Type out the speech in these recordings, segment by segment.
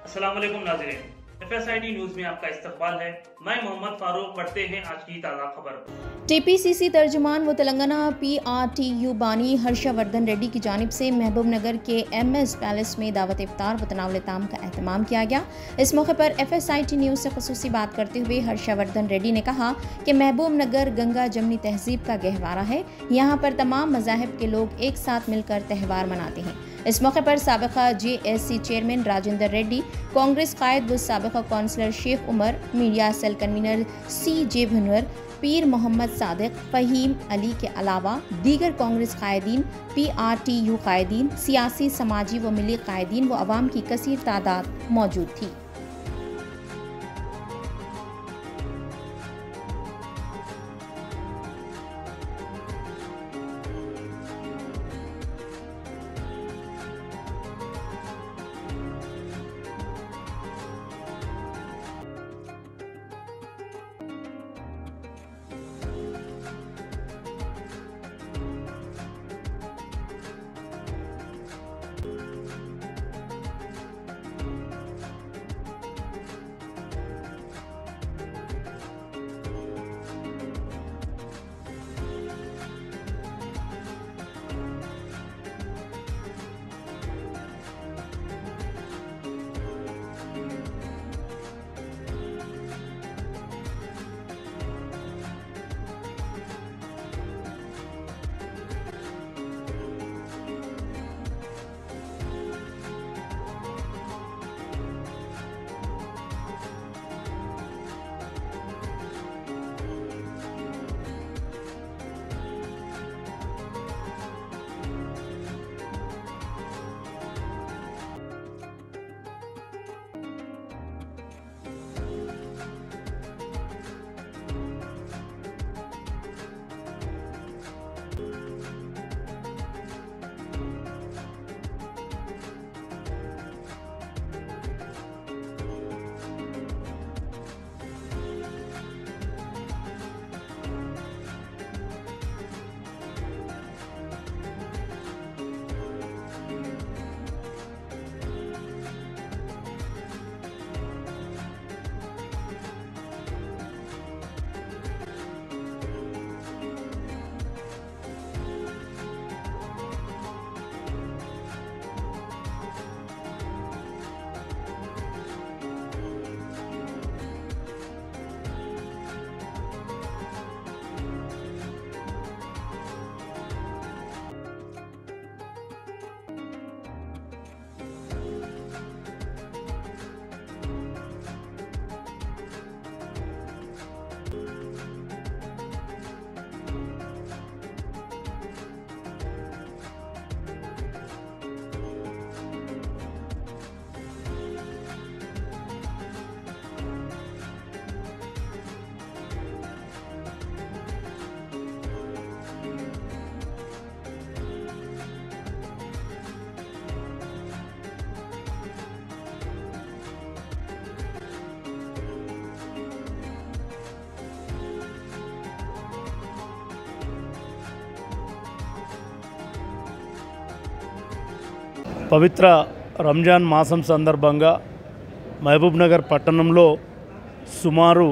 अस्सलाम वालेकुम नाज़रीन, FSID न्यूज में आपका इस्तकबाल है। मैं मोहम्मद फारूक। पढ़ते हैं आज की ताज़ा खबर। TPCC तर्जुमान व तेलंगाना PRTU बानी हर्षवर्धन रेड्डी की जानिब से महबूब नगर के MS पैलेस में दावत इफ्तार व तनावुल ताम का एहतमाम किया गया। इस मौके पर FSID न्यूज़ से खुसूसी बात करते हुए हर्षवर्धन रेड्डी ने कहा कि महबूब नगर गंगा जमनी तहजीब का गहवारा है। यहाँ पर तमाम मज़ाहिब के लोग एक साथ मिलकर त्यौहार मनाते हैं। इस मौके पर साबिका JSC चेयरमैन राजेंद्र रेड्डी, कांग्रेस कायद व साबिका councillor Sheikh Umar, media cell convener CJ Bhanwar, Pir Mohammad Sadiq, Faheem Ali के अलावा दीगर कांग्रेस कायदीन, PRTU कायदीन, सियासी, समाजी व मिली कायदीन व अवाम की कसीर तादाद मौजूद थी। పవిత్ర రంజాన్ మాసం సందర్భంగా మహబూబ్ నగర్ పట్టణంలో సుమారు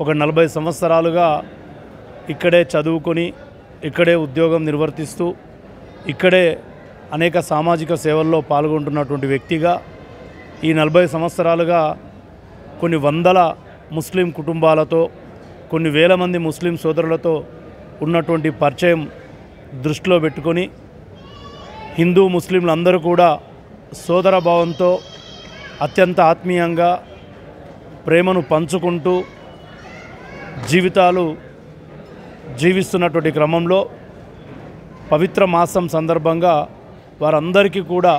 ఒక 40 సంవత్సరాలుగా ఇక్కడే చదువుకొని ఇక్కడే ఉద్యోగం నిర్వర్తిస్తూ ఇక్కడే అనేక సామాజిక సేవల్లో పాల్గొంటున్నటువంటి వ్యక్తిగా ఈ 40 సంవత్సరాలుగా కొన్ని వందల ముస్లిం కుటుంబాలతో కొన్ని వేల మంది ముస్లిం సోదరులతో ఉన్నటువంటి పరిచయం దృష్టిలో పెట్టుకొని హిందూ ముస్లింలందరూ కూడా సోదర భావంతో అత్యంత ఆత్మీయంగా ప్రేమను పంచుకుంటూ జీవితాలు జీవిస్తున్నటువంటి క్రమంలో పవిత్ర మాసం సందర్భంగా వారందరికీ కూడా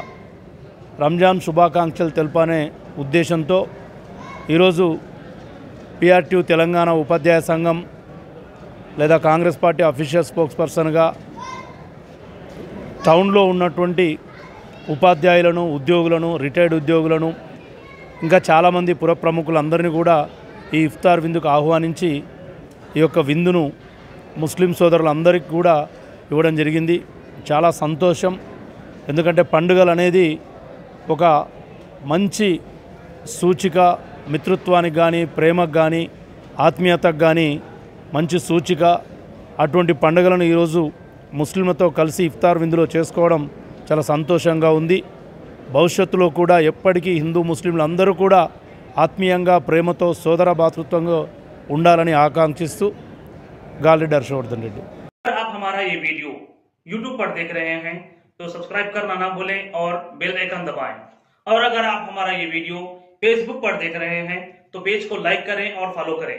రంజాన్ శుభాకాంక్షలు తెలపనే ఉద్దేశంతో ఈరోజు PRTU తెలంగాణ ఉపాధ్యాయ సంఘం లేదా కాంగ్రెస్ పార్టీ అఫీషియల్ స్పోక్స్ పర్సన్గా టౌన్లో ఉన్నటువంటి ఉపాధ్యాయులను, ఉద్యోగులను, రిటైర్డ్ ఉద్యోగులను, ఇంకా చాలామంది పుర ప్రముఖులందరినీ కూడా ఈ ఇఫ్తార్ విందుకు ఆహ్వానించి ఈ యొక్క విందును ముస్లిం సోదరులందరికీ కూడా ఇవ్వడం జరిగింది. చాలా సంతోషం. ఎందుకంటే పండుగలు అనేది ఒక మంచి సూచిక, మిత్రత్వానికి కానీ, ప్రేమకు కానీ, ఆత్మీయతకు కానీ మంచి సూచిక. అటువంటి పండుగలను ఈరోజు ముస్లింలతో కలిసి ఇఫ్తార్ విందులో చేసుకోవడం చాలా సంతోషంగా ఉంది. భవిష్యత్తులో కూడా ఎప్పటికీ హిందూ ముస్లింలు అందరూ కూడా ఆత్మీయంగా, ప్రేమతో, సోదర భాతృత్వంగా ఉండాలని ఆకాంక్షిస్తూ గాలిరెడ్డి హర్షవర్ధన్ రెడ్డి. अगर आप हमारा ये वीडियो YouTube पर देख रहे हैं तो सब्सक्राइब करना ना भूलें और बेल आइकन दबाएं। और अगर आप हमारा ये वीडियो Facebook पर देख रहे हैं तो पेज को लाइक करें और फॉलो करें।